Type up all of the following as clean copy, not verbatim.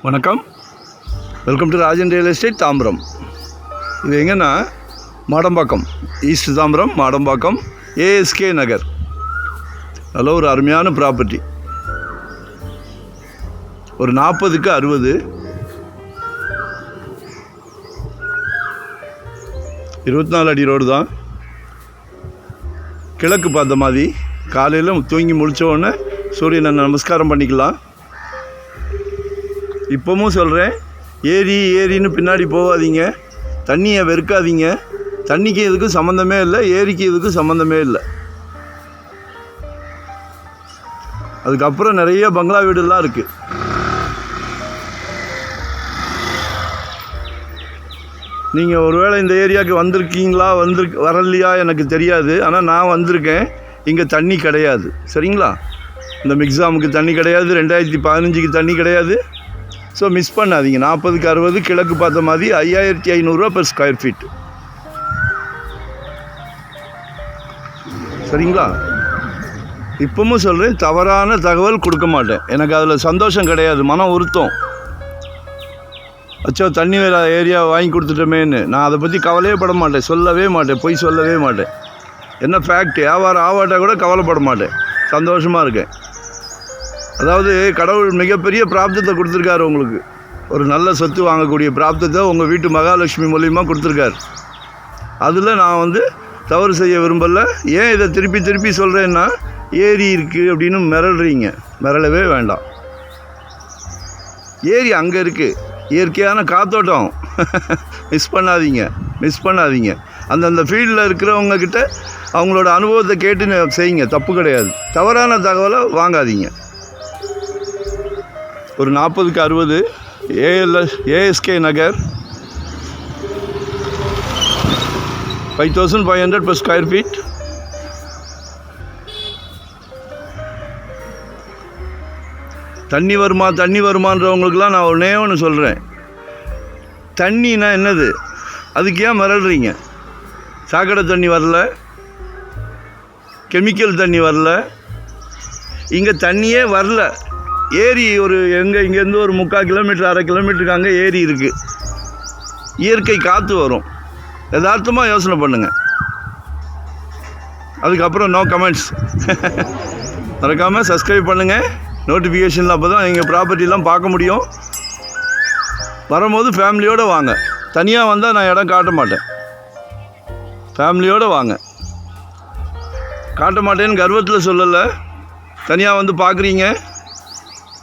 வணக்கம், welcome to Rajan real estate Tambaram. இது எங்கன்னா மாடம்பாக்கம், ஈஸ்ட் தாம்பரம் மாடம்பாக்கம், ஏஎஸ்கே நகர். அதில் ஒரு அருமையான ப்ராப்பர்ட்டி. ஒரு 40க்கு 60, 24 அடி ரோடு தான். கிழக்கு பார்த்த மாதிரி காலையில் தூங்கி முடித்த உடனே சூரியனை நமஸ்காரம் பண்ணிக்கலாம். இப்போவும் சொல்கிறேன், ஏரின்னு பின்னாடி போகாதீங்க, தண்ணியை வெறுக்காதீங்க. தண்ணிக்கு இதுக்கும் சம்மந்தமே இல்லை, ஏரிக்கு இதுக்கும் சம்மந்தமே இல்லை. அதுக்கப்புறம் நிறைய பங்களா வீடுலாம் இருக்குது. நீங்கள் ஒருவேளை இந்த ஏரியாவுக்கு வந்திருக்கீங்களா வரலையா எனக்கு தெரியாது. ஆனால் நான் வந்திருக்கேன். இங்கே தண்ணி கிடையாது, சரிங்களா? இந்த மிக்ஸாமுக்கு தண்ணி கிடையாது, 2015க்கு தண்ணி கிடையாது. ஸோ மிஸ் பண்ணாதீங்க. 40க்கு 60, கிழக்கு பார்த்த மாதிரி 5500 per ஸ்கொயர் ஃபீட், சரிங்களா? இப்பவும் சொல்கிறேன், தவறான தகவல் கொடுக்க மாட்டேன். எனக்கு அதில் சந்தோஷம் கிடையாது, மனம் உறுத்தம். அச்சோ தண்ணி வேறு ஏரியா வாங்கி கொடுத்துட்டோமேன்னு நான் அதை பற்றி கவலையே பட மாட்டேன், சொல்லவே மாட்டேன், பொய் சொல்லவே மாட்டேன். என்ன ஃபேக்ட், வியாபாரம் ஆவாட்டா கூட கவலைப்பட மாட்டேன், சந்தோஷமாக இருக்கேன். அதாவது கடவுள் மிகப்பெரிய பிராப்தத்தை கொடுத்துருக்காரு உங்களுக்கு. ஒரு நல்ல சொத்து வாங்கக்கூடிய பிராப்தத்தை உங்கள் வீட்டு மகாலட்சுமி மூலியமாக கொடுத்துருக்காரு. அதில் நான் தவறு செய்ய விரும்பலை. ஏன் இதை திருப்பி சொல்கிறேன்னா, ஏரி இருக்குது அப்படின்னு மிரள்றீங்க. மிரளவே வேண்டாம். ஏரி அங்கே இருக்குது, இயற்கையான காத்தோட்டம். மிஸ் பண்ணாதீங்க. அந்தந்த ஃபீல்டில் இருக்கிறவங்கக்கிட்ட அவங்களோட அனுபவத்தை கேட்டு செய்யுங்க, தப்பு கிடையாது. தவறான தகவலை வாங்காதீங்க. ஒரு 40க்கு 60, ஏஎஸ்கே நகர், 5500 per ஸ்கொயர் ஃபீட். தண்ணி வருமான்றவங்களுக்கெல்லாம் நான் ஒன்று சொல்கிறேன். தண்ணினா என்னது, அதுக்கு ஏன் மிரள்றீங்க? சாக்கடை தண்ணி வரல, கெமிக்கல் தண்ணி வரல, இங்கே தண்ணியே வரல. ஏரி இங்கேருந்து ஒரு 3/4 கிலோமீட்டர் 1/2 கிலோமீட்டருக்கு அங்கே ஏரி இருக்குது. இயற்கை காற்று வரும். யதார்த்தமாக யோசனை பண்ணுங்கள். அதுக்கப்புறம் நோ கமெண்ட்ஸ். மறக்காமல் சப்ஸ்கிரைப் பண்ணுங்கள், நோட்டிஃபிகேஷனில். அப்போ தான் எங்கள் ப்ராப்பர்ட்டிலாம் பார்க்க முடியும். வரும்போது ஃபேமிலியோடு வாங்க. தனியாக வந்தால் நான் இடம் காட்ட மாட்டேன். ஃபேமிலியோடு வாங்க. காட்ட மாட்டேன்னு கர்வத்தில் சொல்லலை. தனியாக பார்க்குறீங்க,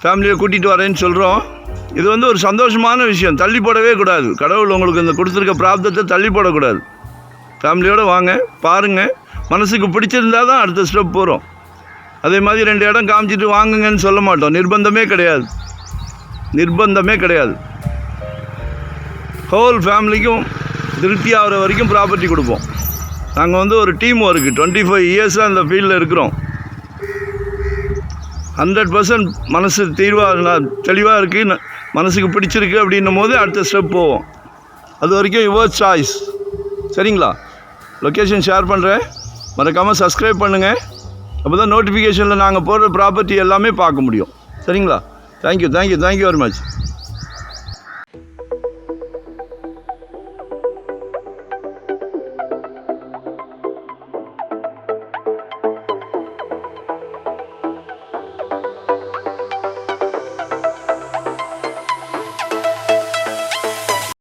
ஃபேமிலியை கூட்டிகிட்டு வரேன்னு சொல்கிறோம். இது ஒரு சந்தோஷமான விஷயம். தள்ளி போடவே கூடாது. கடவுள் உங்களுக்கு இந்த கொடுத்துருக்க பிராப்தத்தை தள்ளி போடக்கூடாது. ஃபேமிலியோடு வாங்க, பாருங்கள். மனசுக்கு பிடிச்சிருந்தால் தான் அடுத்த ஸ்டெப் போகிறோம். அதே மாதிரி 2 இடம் காமிச்சிட்டு வாங்குங்கன்னு சொல்ல மாட்டோம். நிர்பந்தமே கிடையாது. ஹோல் ஃபேமிலிக்கும் திருப்தி ஆகிற வரைக்கும் ப்ராப்பர்ட்டி கொடுப்போம். நாங்கள் ஒரு டீம் ஒர்க்கு 25 இயர்ஸாக அந்த ஃபீல்டில் இருக்கிறோம். 100% மனசு தெளிவாக இருக்குது, மனசுக்கு பிடிச்சிருக்கு அப்படின்னும் போது அடுத்த ஸ்டெப் போவோம். அது வரைக்கும் யுவர் சாய்ஸ், சரிங்களா? லொக்கேஷன் ஷேர் பண்ணுறேன், மறக்காமல் சப்ஸ்கிரைப் பண்ணுங்கள். அப்போ தான் நோட்டிஃபிகேஷனில் நாங்கள் போடுற ப்ராப்பர்ட்டி எல்லாமே பார்க்க முடியும், சரிங்களா? Thank you very much.